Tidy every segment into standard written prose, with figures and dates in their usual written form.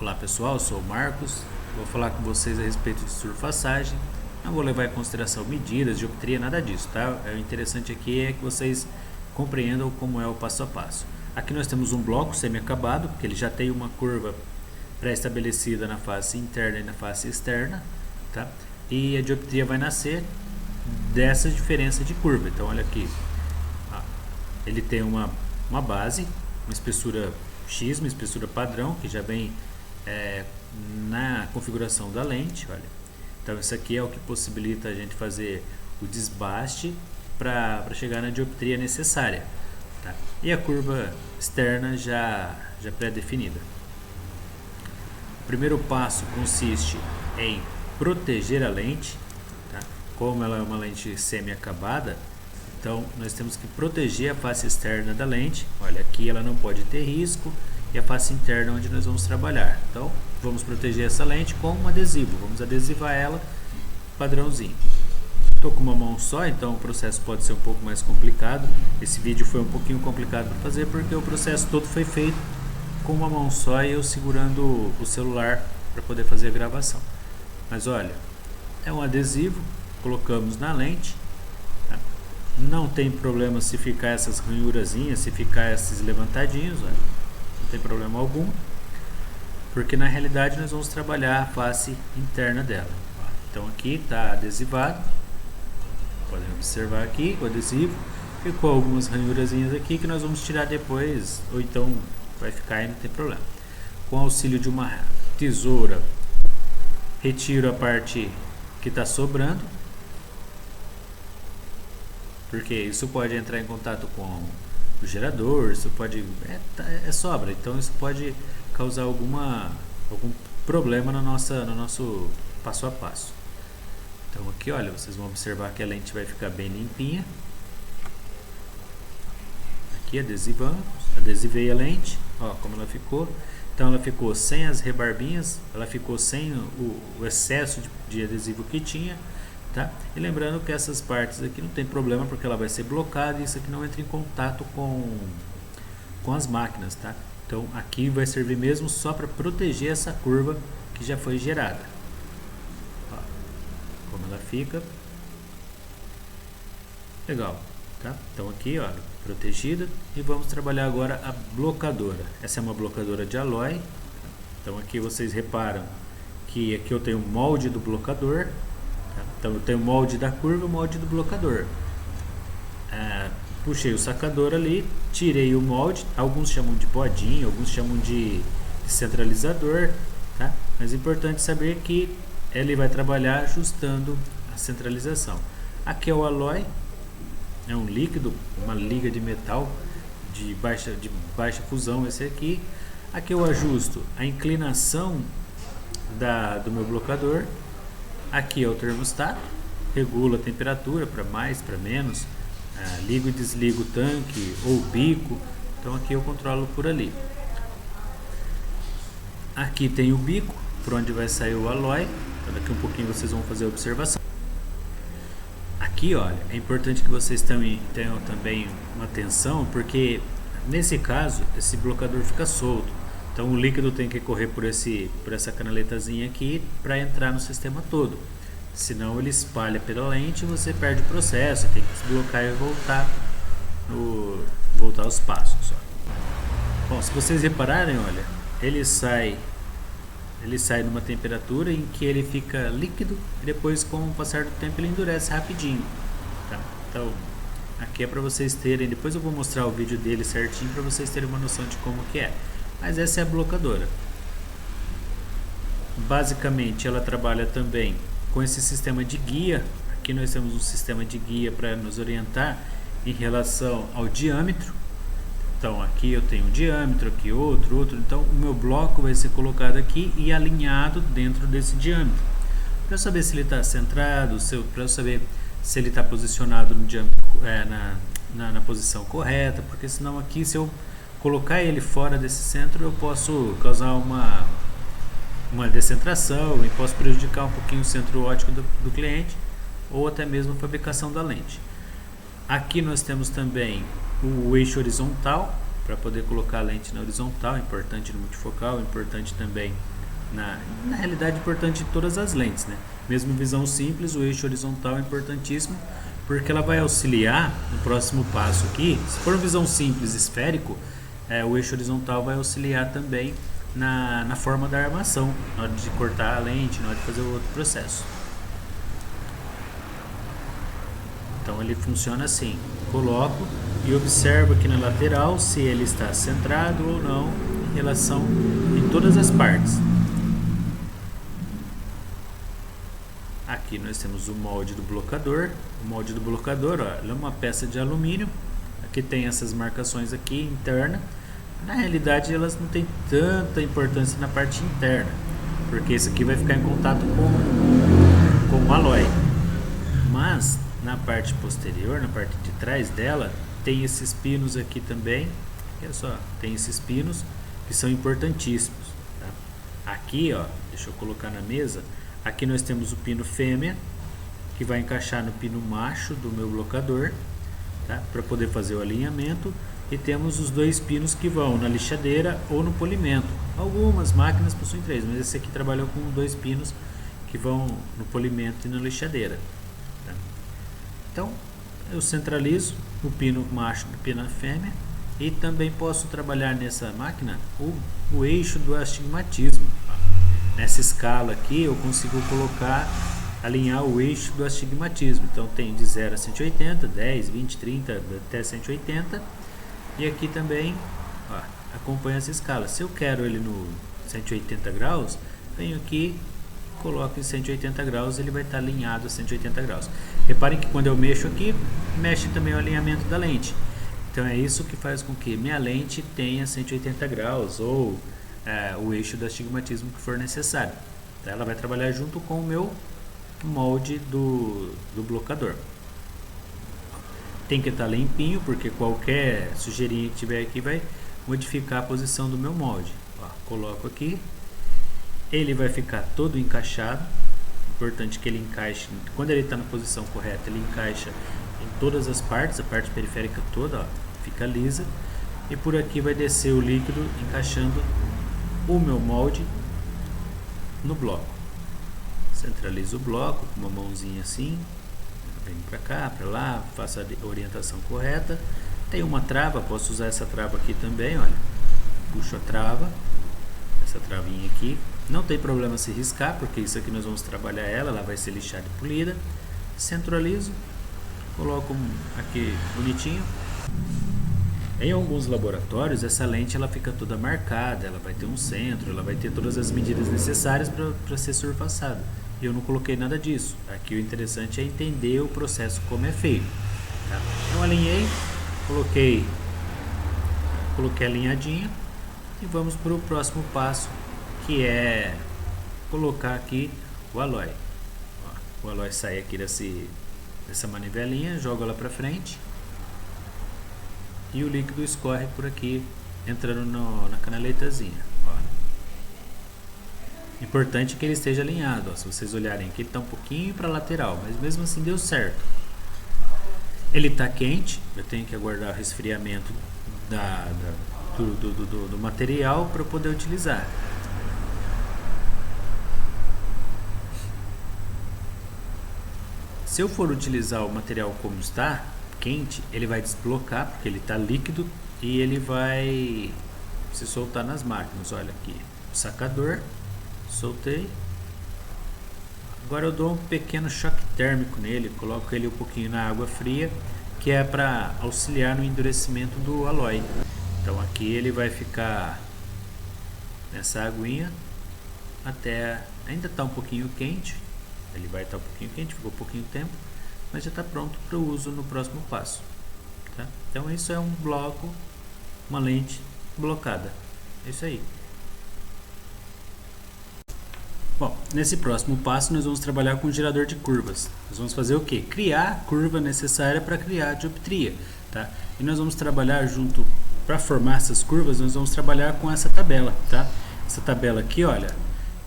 Olá pessoal, eu sou o Marcos, vou falar com vocês a respeito de surfaçagem. Não vou levar em consideração medidas, geometria, nada disso, tá? O interessante aqui é que vocês compreendam como é o passo a passo. Aqui nós temos um bloco semi-acabado, que ele já tem uma curva pré-estabelecida na face interna e na face externa, tá? E a geometria vai nascer dessa diferença de curva. Então olha aqui, ele tem uma base, uma espessura X, uma espessura padrão, que já vem na configuração da lente, olha. Então isso aqui é o que possibilita a gente fazer o desbaste para chegar na dioptria necessária, tá? E a curva externa já pré-definida. O primeiro passo consiste em proteger a lente, tá? Como ela é uma lente semi-acabada, então nós temos que proteger a face externa da lente. Olha, aqui ela não pode ter risco, e a face interna onde nós vamos trabalhar. Então vamos proteger essa lente com um adesivo, vamos adesivar ela padrãozinho. Estou com uma mão só, então o processo pode ser um pouco mais complicado. Esse vídeo foi um pouquinho complicado para fazer porque o processo todo foi feito com uma mão só e eu segurando o celular para poder fazer a gravação. Mas olha, é um adesivo, colocamos na lente. Não tem problema se ficar essas ranhurazinhas, se ficar esses levantadinhos, olha. Não tem problema algum, porque na realidade nós vamos trabalhar a face interna dela. Então aqui está adesivado, podem observar aqui o adesivo, ficou algumas ranhurazinhas aqui que nós vamos tirar depois, ou então vai ficar e não tem problema. Com o auxílio de uma tesoura, retiro a parte que está sobrando, porque isso pode entrar em contato com o gerador, isso pode sobra, então isso pode causar algum problema no nosso passo a passo. Então aqui, olha, vocês vão observar que a lente vai ficar bem limpinha. Aqui adesivamos, adesivei a lente, ó, como ela ficou. Então ela ficou sem as rebarbinhas, ela ficou sem o excesso de adesivo que tinha. Tá? E lembrando que essas partes aqui não tem problema porque ela vai ser blocada e isso aqui não entra em contato com as máquinas, tá? Então aqui vai servir mesmo só para proteger essa curva que já foi gerada. Ó, como ela fica. Legal, tá? Então aqui, ó, protegida, e vamos trabalhar agora a blocadora. Essa é uma blocadora de alói. Então aqui vocês reparam que aqui eu tenho o molde do blocador. Então eu tenho o molde da curva e o molde do blocador. Puxei o sacador ali, tirei o molde, alguns chamam de bodinho, alguns chamam de centralizador, tá? Mas é importante saber que ele vai trabalhar ajustando a centralização. Aqui é o alói, é um líquido, uma liga de metal de baixa fusão, esse aqui. Aqui eu ajusto a inclinação do meu blocador. Aqui é o termostato, regula a temperatura para mais, para menos, ligo e desligo o tanque ou o bico, então aqui eu controlo por ali. Aqui tem o bico, por onde vai sair o alói, então daqui um pouquinho vocês vão fazer a observação. Aqui, olha, é importante que vocês tenham também uma atenção, porque nesse caso, esse blocador fica solto. Então o líquido tem que correr por essa canaletazinha aqui para entrar no sistema todo. Senão ele espalha pela lente e você perde o processo, tem que desbloquear e voltar aos passos. Ó. Bom, se vocês repararem, olha, ele sai numa temperatura em que ele fica líquido e depois com o passar do tempo ele endurece rapidinho. Tá? Então aqui é para vocês terem, depois eu vou mostrar o vídeo dele certinho para vocês terem uma noção de como que é. Mas essa é a blocadora. Basicamente ela trabalha também com esse sistema de guia. Aqui nós temos um sistema de guia para nos orientar em relação ao diâmetro. Então aqui eu tenho um diâmetro, aqui outro. Então o meu bloco vai ser colocado aqui e alinhado dentro desse diâmetro. Para eu saber se ele está centrado, para eu saber se ele está posicionado no diâmetro, na posição correta, porque senão aqui se eu colocar ele fora desse centro eu posso causar uma descentração e posso prejudicar um pouquinho o centro óptico do cliente ou até mesmo a fabricação da lente. Aqui nós temos também o eixo horizontal para poder colocar a lente na horizontal, importante no multifocal, importante também na realidade importante em todas as lentes, né? Mesmo visão simples, o eixo horizontal é importantíssimo, porque ela vai auxiliar no próximo passo aqui. Se for visão simples esférico, o eixo horizontal vai auxiliar também na forma da armação, na hora de cortar a lente, na hora de fazer o outro processo. Então ele funciona assim: coloco e observo aqui na lateral se ele está centrado ou não em relação em todas as partes. Aqui nós temos o molde do blocador. O molde do blocador, ó, ele é uma peça de alumínio. Aqui tem essas marcações aqui interna. Na realidade elas não têm tanta importância na parte interna, porque isso aqui vai ficar em contato com o alói. Mas na parte posterior, na parte de trás dela, tem esses pinos aqui também. Olha só, tem esses pinos que são importantíssimos, tá? Aqui, ó, deixa eu colocar na mesa. Aqui nós temos o pino fêmea, que vai encaixar no pino macho do meu blocador, tá? Para poder fazer o alinhamento. E temos os dois pinos que vão na lixadeira ou no polimento. Algumas máquinas possuem 3, mas esse aqui trabalhou com 2 pinos que vão no polimento e na lixadeira, tá? Então eu centralizo o pino macho do pino fêmea e também posso trabalhar nessa máquina o eixo do astigmatismo. Nessa escala aqui eu consigo alinhar o eixo do astigmatismo. Então tem de 0 a 180, 10, 20, 30 até 180. E aqui também, ó, acompanha essa escala. Se eu quero ele no 180 graus, venho aqui, coloco em 180 graus, ele vai estar alinhado a 180 graus. Reparem que quando eu mexo aqui, mexe também o alinhamento da lente. Então é isso que faz com que minha lente tenha 180 graus ou o eixo do astigmatismo que for necessário. Então ela vai trabalhar junto com o meu molde do blocador. Tem que estar limpinho, porque qualquer sujeirinha que tiver aqui vai modificar a posição do meu molde. Ó, coloco aqui, ele vai ficar todo encaixado. Importante que ele encaixe, quando ele está na posição correta, ele encaixa em todas as partes, a parte periférica toda, ó, fica lisa. E por aqui vai descer o líquido, encaixando o meu molde no bloco. Centralizo o bloco com uma mãozinha assim. Venho para cá, para lá, faço a orientação correta. Tem uma trava, posso usar essa trava aqui também, olha. Puxo a trava, essa travinha aqui. Não tem problema se riscar, porque isso aqui nós vamos trabalhar ela vai ser lixada e polida. Centralizo, coloco aqui bonitinho. Em alguns laboratórios, essa lente ela fica toda marcada, ela vai ter um centro, ela vai ter todas as medidas necessárias para ser surfaçada. Eu não coloquei nada disso. Aqui o interessante é entender o processo como é feito, tá? Eu alinhei, coloquei alinhadinho e vamos para o próximo passo, que é colocar aqui o alói. Ó, o alói sai aqui dessa manivelinha, jogo ela para frente e o líquido escorre por aqui, entrando na canaletazinha. Importante que ele esteja alinhado, ó. Se vocês olharem aqui, ele está um pouquinho para a lateral, mas mesmo assim deu certo. Ele está quente, eu tenho que aguardar o resfriamento do material para poder utilizar. Se eu for utilizar o material como está, quente, ele vai desblocar, porque ele está líquido e ele vai se soltar nas máquinas. Olha aqui, o sacador. Soltei. Agora eu dou um pequeno choque térmico nele, coloco ele um pouquinho na água fria, que é para auxiliar no endurecimento do alói. Então aqui ele vai ficar nessa aguinha até, ainda está um pouquinho quente, ele vai estar um pouquinho quente, ficou pouquinho tempo, mas já está pronto para o uso no próximo passo, tá? Então isso é um bloco, uma lente blocada, é isso aí. Bom, nesse próximo passo nós vamos trabalhar com o gerador de curvas. Nós vamos fazer o que? Criar a curva necessária para criar a dioptria, tá? E nós vamos trabalhar junto, para formar essas curvas, nós vamos trabalhar com essa tabela, tá? Essa tabela aqui, olha,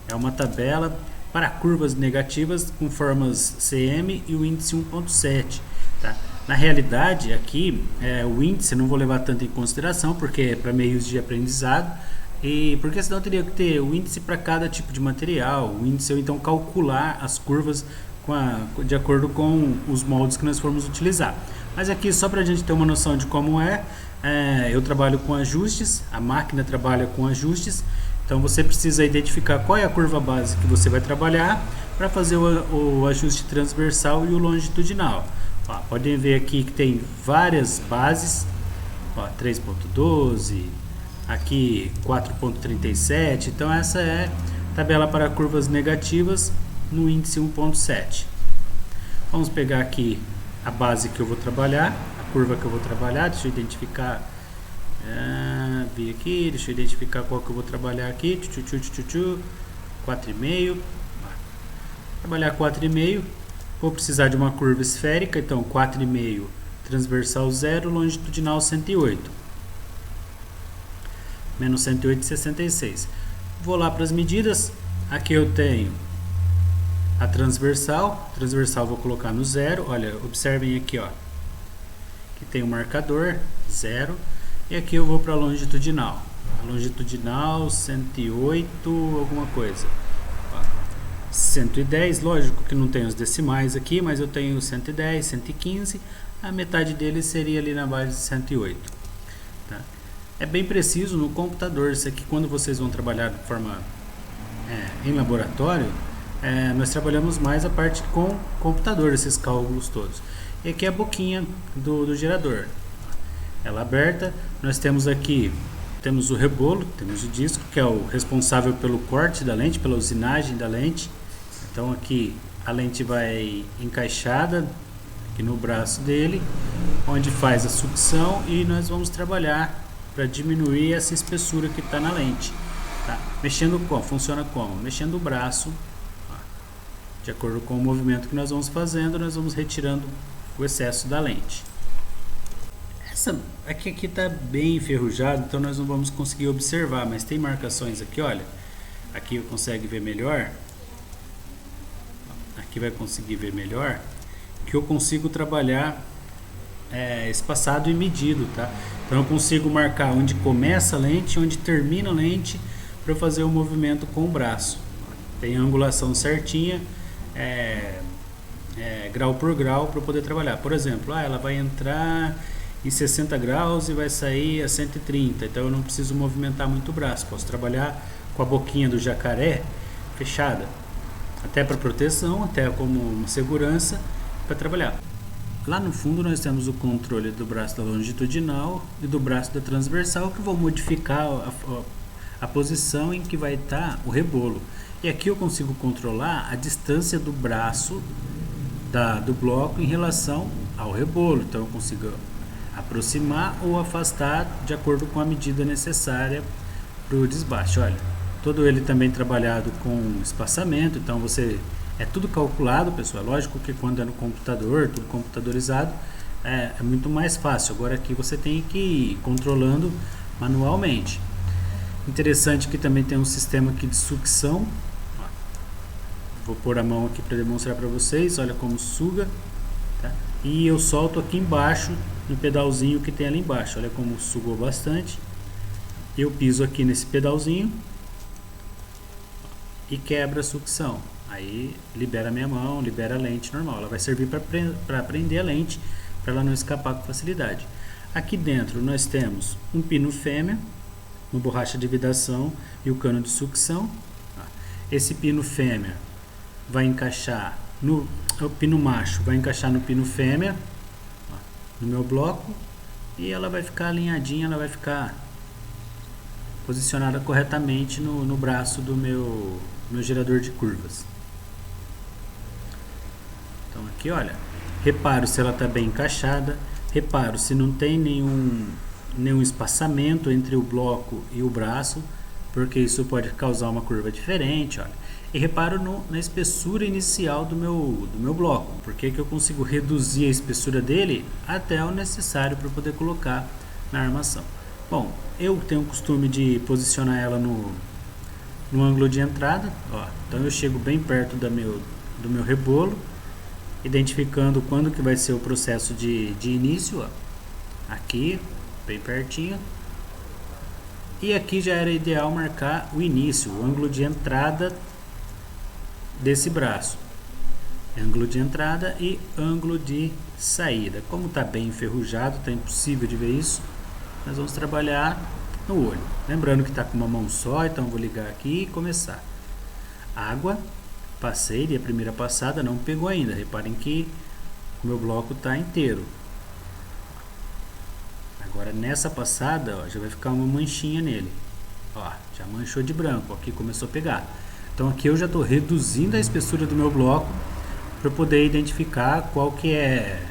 é uma tabela para curvas negativas com formas CM e o índice 1.7, tá? Na realidade, aqui o índice eu não vou levar tanto em consideração, porque é para meios de aprendizado, e porque senão eu teria que ter o índice para cada tipo de material, o índice, ou então calcular as curvas de acordo com os moldes que nós formos utilizar. Mas aqui, só para a gente ter uma noção de como eu trabalho com ajustes, a máquina trabalha com ajustes, então você precisa identificar qual é a curva base que você vai trabalhar para fazer o ajuste transversal e o longitudinal. Ó, podem ver aqui que tem várias bases, 3.12, aqui 4.37, então essa é a tabela para curvas negativas no índice 1.7. Vamos pegar aqui a base que eu vou trabalhar, a curva que eu vou trabalhar, deixa eu identificar, deixa eu identificar qual que eu vou trabalhar aqui, 4,5, trabalhar 4,5, vou precisar de uma curva esférica, então 4,5, transversal 0, longitudinal 108, menos 108,66. Vou lá para as medidas, aqui eu tenho a transversal vou colocar no 0, olha, observem aqui, ó, que tem um marcador 0, e aqui eu vou para a longitudinal, 108 alguma coisa, 110, lógico que não tem os decimais aqui, mas eu tenho 110, 115, a metade deles seria ali na base de 108, tá? É bem preciso no computador, isso aqui quando vocês vão trabalhar de forma em laboratório, nós trabalhamos mais a parte com computador, esses cálculos todos. E aqui é a boquinha do gerador, ela aberta, nós temos aqui, temos o rebolo, temos o disco, que é o responsável pelo corte da lente, pela usinagem da lente. Então aqui a lente vai encaixada aqui no braço dele, onde faz a sucção, e nós vamos trabalhar para diminuir essa espessura que está na lente, tá? Mexendo funciona como? Mexendo o braço, de acordo com o movimento que nós vamos fazendo, nós vamos retirando o excesso da lente. Essa aqui está bem enferrujado, então nós não vamos conseguir observar, mas tem marcações aqui, olha, aqui consegue ver melhor, aqui vai conseguir ver melhor, que eu consigo trabalhar espaçado e medido, tá? Então eu consigo marcar onde começa a lente, onde termina a lente, para fazer o movimento com o braço. Tem a angulação certinha, grau por grau, para poder trabalhar. Por exemplo, ela vai entrar em 60 graus e vai sair a 130, então eu não preciso movimentar muito o braço, posso trabalhar com a boquinha do jacaré fechada, até para proteção, até como uma segurança para trabalhar. Lá no fundo nós temos o controle do braço da longitudinal e do braço da transversal, que vão modificar a posição em que vai estar o rebolo. E aqui eu consigo controlar a distância do braço do bloco em relação ao rebolo, então eu consigo aproximar ou afastar de acordo com a medida necessária para o desbaste. Olha, todo ele também trabalhado com espaçamento, então é tudo calculado, pessoal. É lógico que quando é no computador, tudo computadorizado, é muito mais fácil. Agora aqui você tem que ir controlando manualmente. Interessante que também tem um sistema aqui de sucção. Vou pôr a mão aqui para demonstrar para vocês, olha como suga, tá? E eu solto aqui embaixo, no pedalzinho que tem ali embaixo, olha como sugou bastante. Eu piso aqui nesse pedalzinho e quebra a sucção, aí libera a minha mão, libera a lente normal, ela vai servir para prender a lente, para ela não escapar com facilidade. Aqui dentro nós temos um pino fêmea, uma borracha de vidação e o cano de sucção. Esse pino fêmea vai encaixar o pino macho vai encaixar no pino fêmea, no meu bloco, e ela vai ficar alinhadinha, ela vai ficar posicionada corretamente no braço do meu gerador de curvas. Então aqui, olha, reparo se ela está bem encaixada, reparo se não tem nenhum espaçamento entre o bloco e o braço, porque isso pode causar uma curva diferente, olha. E reparo na espessura inicial do meu bloco, porque que eu consigo reduzir a espessura dele até o necessário para poder colocar na armação. Bom, eu tenho o costume de posicionar ela no ângulo de entrada, ó. Então eu chego bem perto do meu rebolo, identificando quando que vai ser o processo de início, ó. Aqui, bem pertinho. E aqui já era ideal marcar o início, o ângulo de entrada desse braço. Ângulo de entrada e ângulo de saída. Como está bem enferrujado, está impossível de ver isso, nós vamos trabalhar no olho. Lembrando que está com uma mão só, então vou ligar aqui e começar. Água, passei, e a primeira passada não pegou ainda. Reparem que o meu bloco está inteiro. Agora nessa passada, ó, já vai ficar uma manchinha nele. Ó, já manchou de branco, aqui começou a pegar. Então aqui eu já estou reduzindo a espessura do meu bloco para poder identificar qual que é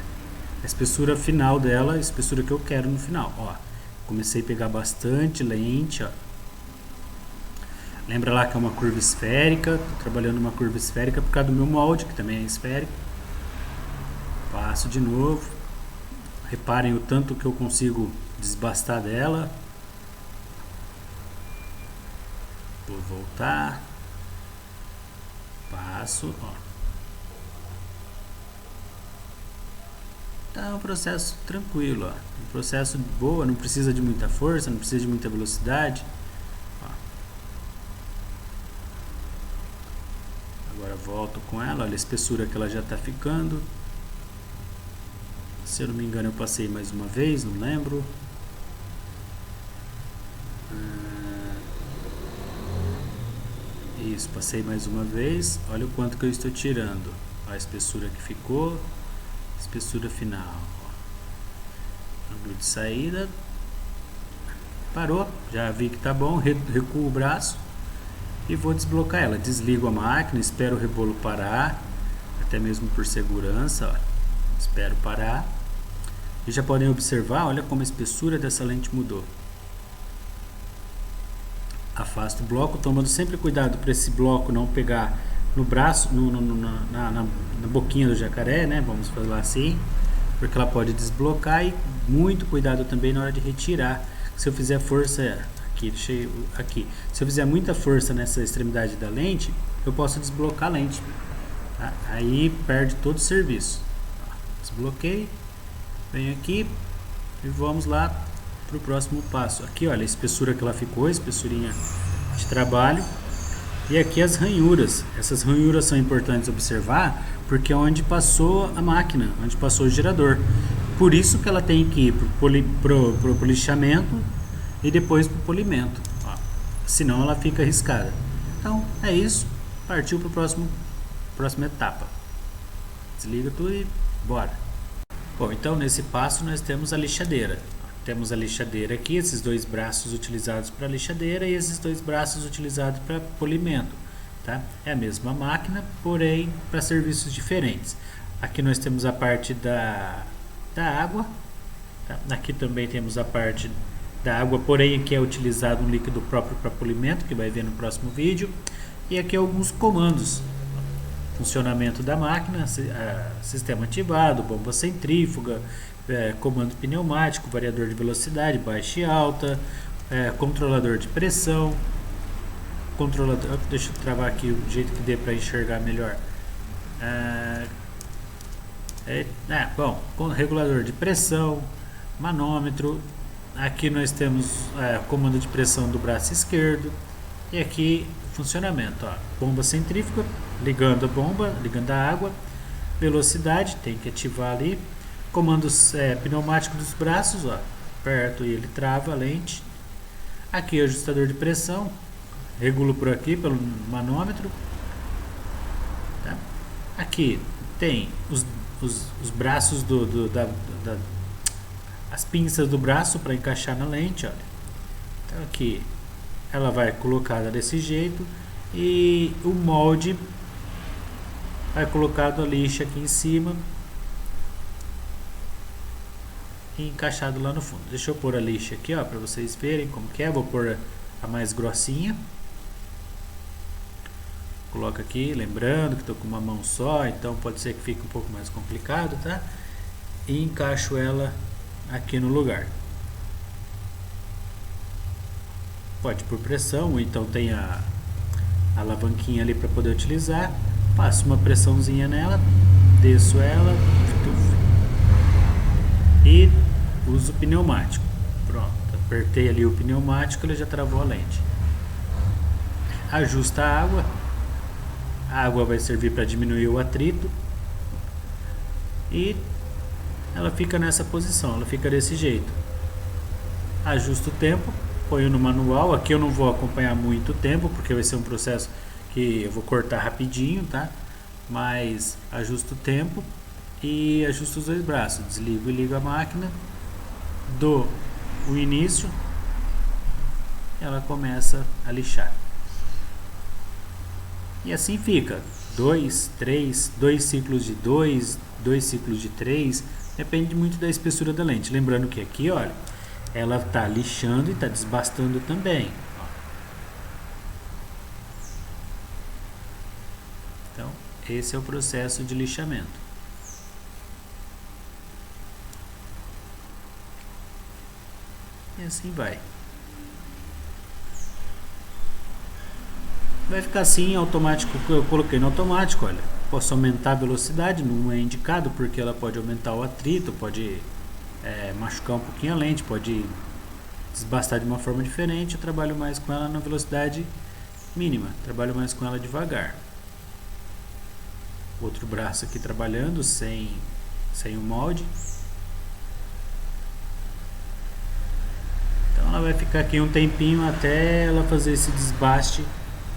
a espessura final dela, a espessura que eu quero no final. Ó, comecei a pegar bastante lente, ó. Lembra lá que é uma curva esférica, estou trabalhando uma curva esférica por causa do meu molde, que também é esférico. Passo de novo. Reparem o tanto que eu consigo desbastar dela. Vou voltar. Passo, ó. Tá um processo tranquilo, ó. Um processo boa, não precisa de muita força, não precisa de muita velocidade. Ó. Agora volto com ela, olha a espessura que ela já está ficando. Se eu não me engano eu passei mais uma vez, não lembro. Isso, passei mais uma vez. Olha o quanto que eu estou tirando. A espessura que ficou. Espessura final. Ângulo de saída. Parou. Já vi que tá bom. Recuo o braço. E vou desbloquear ela. Desligo a máquina. Espero o rebolo parar. Até mesmo por segurança. Ó. Espero parar. E já podem observar. Olha como a espessura dessa lente mudou. Afasto o bloco, tomando sempre cuidado para esse bloco não pegar no braço, na boquinha do jacaré, né? Vamos falar assim, porque ela pode desblocar. E muito cuidado também na hora de retirar. Se eu fizer força aqui, se eu fizer muita força nessa extremidade da lente, eu posso desblocar a lente, tá? Aí perde todo o serviço. Desbloqueei, venho aqui e vamos lá para o próximo passo. Aqui, olha a espessura que ela ficou, a espessurinha de trabalho. E aqui as ranhuras. Essas ranhuras são importantes observar, porque é onde passou a máquina, onde passou o gerador. Por isso que ela tem que ir pro polichamento e depois pro polimento. Ó. Senão ela fica riscada. Então, é isso. Partiu para a próxima etapa. Desliga tudo e bora. Bom, então nesse passo nós temos a lixadeira. Temos a lixadeira aqui, esses dois braços utilizados para lixadeira e esses dois braços utilizados para polimento, tá? É a mesma máquina, porém para serviços diferentes. Aqui nós temos a parte da água, tá? Aqui também temos a parte da água, porém aqui é utilizado um líquido próprio para polimento, que vai ver no próximo vídeo. E aqui alguns comandos. Funcionamento da máquina, sistema ativado, bomba centrífuga, comando pneumático, variador de velocidade, baixa e alta, controlador de pressão, controlador, deixa eu travar aqui o jeito que dê para enxergar melhor. Bom, regulador de pressão, manômetro. Aqui nós temos comando de pressão do braço esquerdo. E aqui funcionamento, ó, bomba centrífuga, ligando a bomba, ligando a água, velocidade, tem que ativar ali, comandos pneumático dos braços, ó, aperto e ele trava a lente. Aqui ajustador de pressão, regulo por aqui pelo manômetro, tá? Aqui tem os braços as pinças do braço para encaixar na lente, ó. Então aqui ela vai colocada desse jeito e o molde vai colocado a lixa aqui em cima e encaixado lá no fundo. Deixa eu pôr a lixa aqui, ó, para vocês verem como que é. Vou pôr a mais grossinha. Coloca aqui, lembrando que estou com uma mão só, então pode ser que fique um pouco mais complicado, tá? E encaixo ela aqui no lugar. Pode por pressão, ou então tem a alavanquinha ali para poder utilizar. Passo uma pressãozinha nela desço ela e uso o pneumático. Pronto, apertei ali o pneumático, ele já travou a lente. Ajusta a água vai servir para diminuir o atrito e ela fica nessa posição, ela fica desse jeito. Ajusta o tempo, ponho no manual. Aqui eu não vou acompanhar muito tempo porque vai ser um processo que eu vou cortar rapidinho, tá? Mas ajusto o tempo e ajusto os dois braços, desligo e ligo a máquina, dou o início, ela começa a lixar. E assim fica, 2 ciclos de 2 ciclos de 3, depende muito da espessura da lente. Lembrando que aqui, olha, ela está lixando e está desbastando também. Então, esse é o processo de lixamento. E assim vai. Vai ficar assim automático. Eu coloquei no automático, olha. Posso aumentar a velocidade, não é indicado porque ela pode aumentar o atrito, pode machucar um pouquinho a lente, pode desbastar de uma forma diferente. Eu trabalho mais com ela na velocidade mínima, trabalho mais com ela devagar. Outro braço aqui trabalhando sem o molde. Então ela vai ficar aqui um tempinho até ela fazer esse desbaste,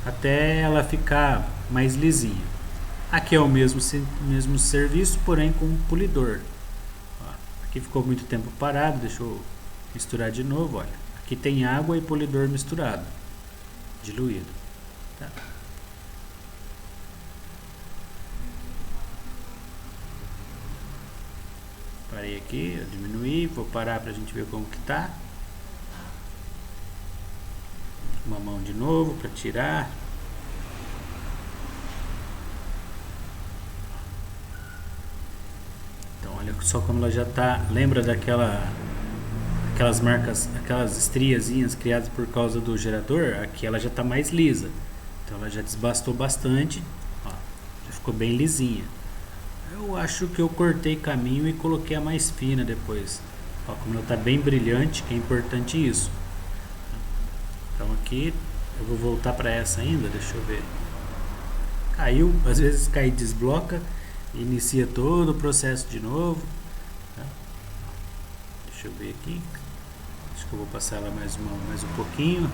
até ela ficar mais lisinha. Aqui é o mesmo serviço, porém com um polidor. Aqui ficou muito tempo parado, deixa eu misturar de novo, olha. Aqui tem água e polidor misturado, diluído. Tá. Parei aqui, eu diminuí, vou parar pra gente ver como que tá. Uma mão de novo para tirar. Então olha só como ela já tá. Lembra aquelas marcas, aquelas estriazinhas criadas por causa do gerador? Aqui ela já tá mais lisa. Então ela já desbastou bastante. Ó, já ficou bem lisinha. Eu acho que eu cortei caminho e coloquei a mais fina depois. Ó, como ela tá bem brilhante, que é importante isso. Então aqui eu vou voltar para essa ainda, deixa eu ver. Caiu, às vezes cai e desbloca, inicia todo o processo de novo. Tá? Deixa eu ver aqui. Acho que eu vou passar ela mais um pouquinho.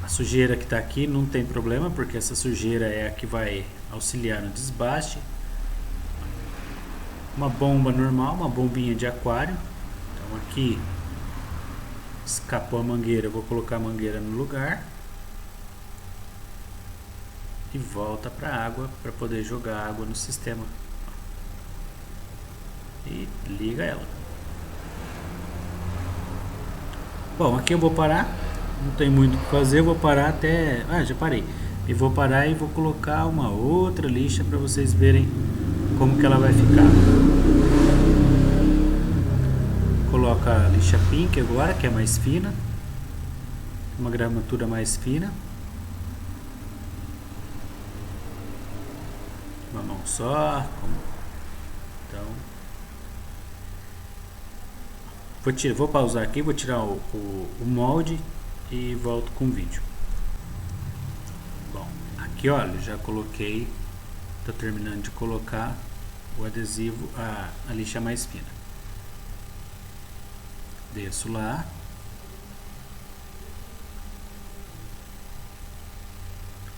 A sujeira que está aqui não tem problema, porque essa sujeira é a que vai auxiliar no desbaste. Uma bomba normal, uma bombinha de aquário. Então aqui escapou a mangueira, eu vou colocar a mangueira no lugar e volta para a água para poder jogar água no sistema e liga ela. Bom, aqui eu vou parar, não tem muito o que fazer, eu vou parar até... já parei. E vou parar e vou colocar uma outra lixa para vocês verem como que ela vai ficar. Coloca a lixa pink agora, que é mais fina, uma gramatura mais fina, uma mão só. Então vou pausar aqui, vou tirar o molde e volto com o vídeo. Bom, aqui olha, já coloquei, tô terminando de colocar o adesivo, a lixa mais fina. Desço lá,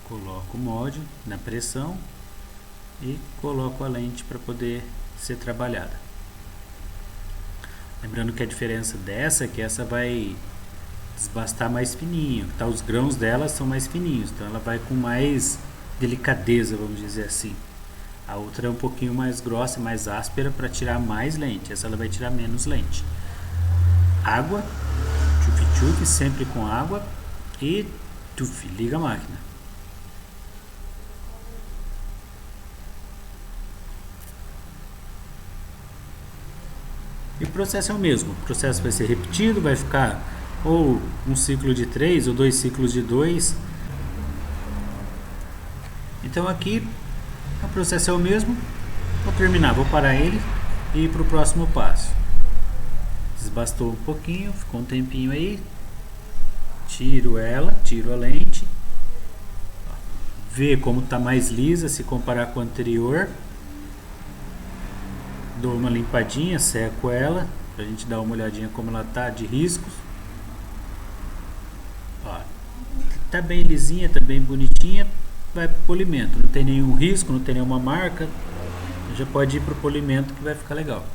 coloco o molde na pressão e coloco a lente para poder ser trabalhada. Lembrando que a diferença dessa é que essa vai desbastar mais fininho, tá? Os grãos dela são mais fininhos, então ela vai com mais delicadeza, vamos dizer assim. A outra é um pouquinho mais grossa, mais áspera para tirar mais lente, essa ela vai tirar menos lente. Água, tchuf-tchuf, sempre com água e tuf, liga a máquina. E o processo é o mesmo, o processo vai ser repetido, vai ficar ou um ciclo de 3 ou 2 ciclos de 2. Então aqui O processo é o mesmo. Vou terminar, vou parar ele e ir para o próximo passo. Desbastou um pouquinho, ficou um tempinho aí. Tiro ela, tiro a lente. Vê como está mais lisa se comparar com a anterior. Dou uma limpadinha, seco ela, pra gente dar uma olhadinha como ela tá de riscos. Ó, tá bem lisinha, tá bem bonitinha. Vai pro polimento, não tem nenhum risco, não tem nenhuma marca. Já pode ir pro polimento que vai ficar legal.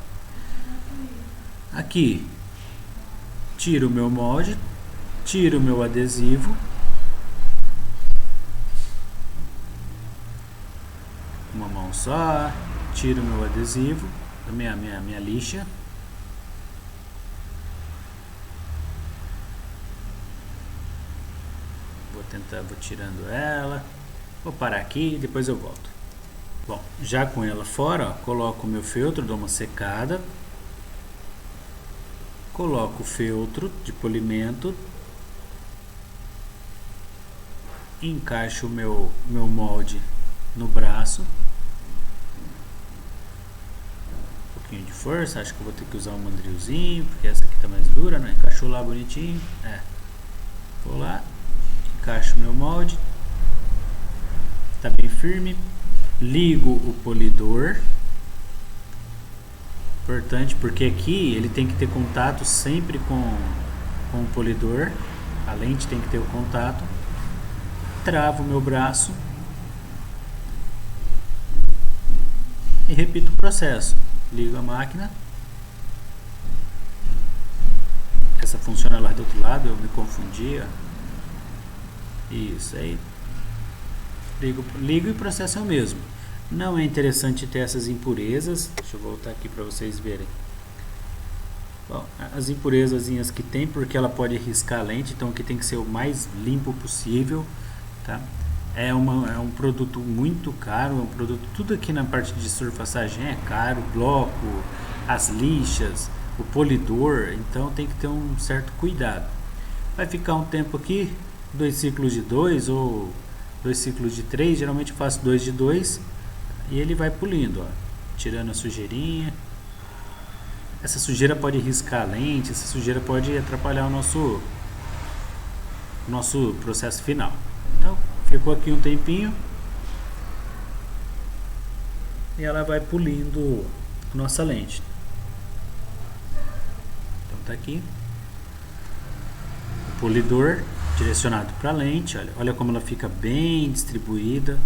Aqui, tiro o meu molde, tiro o meu adesivo. Uma mão só, tiro o meu adesivo. Minha lixa. Vou tirando ela. Vou parar aqui e depois eu volto. Bom, já com ela fora, ó, coloco o meu feltro, dou uma secada. Coloco o feltro de polimento. Encaixo o meu molde no braço. De força, acho que eu vou ter que usar um mandrilzinho, porque essa aqui tá mais dura, né? Encaixou lá bonitinho. Vou lá, encaixo meu molde, tá bem firme. Ligo o polidor, importante, porque aqui ele tem que ter contato sempre com o polidor, a lente tem que ter o contato. Travo o meu braço e repito o processo. Ligo a máquina. Essa funciona lá do outro lado, eu me confundi. Isso aí. Ligo e o processo é o mesmo. Não é interessante ter essas impurezas. Deixa eu voltar aqui para vocês verem. Bom, as impurezazinhas que tem, porque ela pode riscar a lente, então aqui tem que ser o mais limpo possível, tá? É um produto muito caro, é um produto, tudo aqui na parte de surfaçagem é caro, bloco, as lixas, o polidor, então tem que ter um certo cuidado. Vai ficar um tempo aqui, 2 ciclos de 2 ou 2 ciclos de 3, geralmente eu faço 2 de 2 e ele vai polindo, ó, tirando a sujeirinha. Essa sujeira pode riscar a lente, essa sujeira pode atrapalhar o nosso processo final. Então, ficou aqui um tempinho e ela vai polindo nossa lente. Então tá aqui o polidor direcionado para a lente. Olha como ela fica bem distribuída.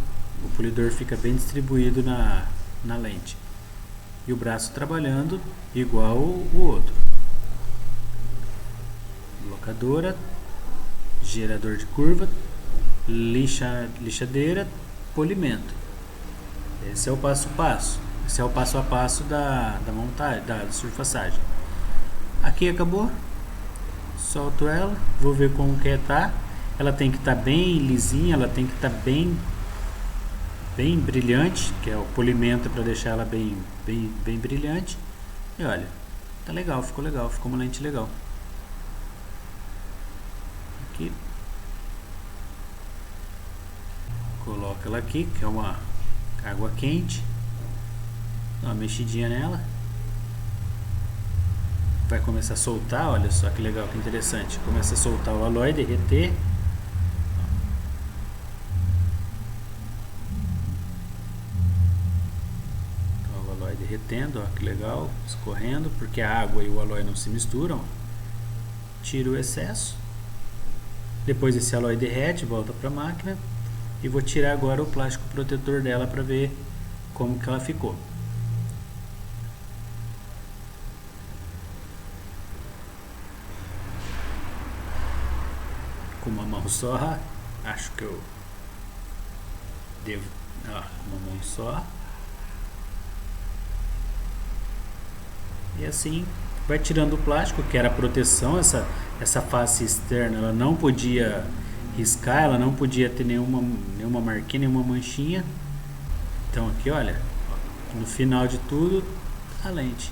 O polidor fica bem distribuído na lente e o braço trabalhando igual o outro. Blocadora, gerador de curva, lixadeira, polimento. Esse é o passo a passo. Esse é o passo a passo da montagem, da surfaçagem. Aqui acabou. Solto ela, vou ver como que tá. Ela tem que estar bem lisinha, ela tem que estar bem brilhante, que é o polimento para deixar ela bem brilhante. E olha, tá legal, ficou uma lente legal. Aqui. Coloca ela aqui, que é uma água quente. Dá uma mexidinha nela. Vai começar a soltar, olha só que legal, que interessante. Começa a soltar o alói, derreter. Então, o alói derretendo, ó, que legal, escorrendo, porque a água e o alói não se misturam. Tiro o excesso. Depois esse alói derrete, volta para a máquina. E vou tirar agora o plástico protetor dela para ver como que ela ficou. Com uma mão só, acho que eu devo, uma mão só. E assim vai tirando o plástico, que era a proteção. Essa face externa ela não podia riscar, ela não podia ter nenhuma marquinha, nenhuma manchinha. Então aqui, olha, no final de tudo, a lente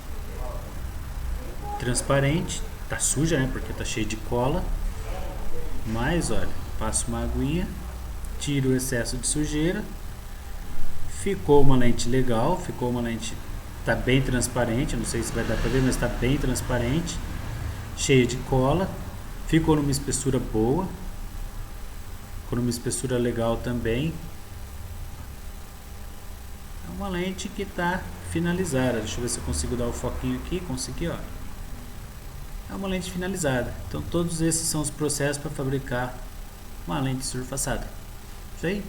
transparente, tá suja, né, porque tá cheio de cola. Mas olha, passo uma aguinha, tiro o excesso de sujeira, Ficou uma lente legal, ficou uma lente, tá bem transparente, não sei se vai dar para ver, mas está bem transparente, cheia de cola, ficou numa espessura boa, ficou numa espessura legal também. É uma lente que está finalizada. Deixa eu ver se eu consigo dar o foquinho aqui. Consegui, ó. É uma lente finalizada. Então todos esses são os processos para fabricar uma lente surfaçada. Isso aí.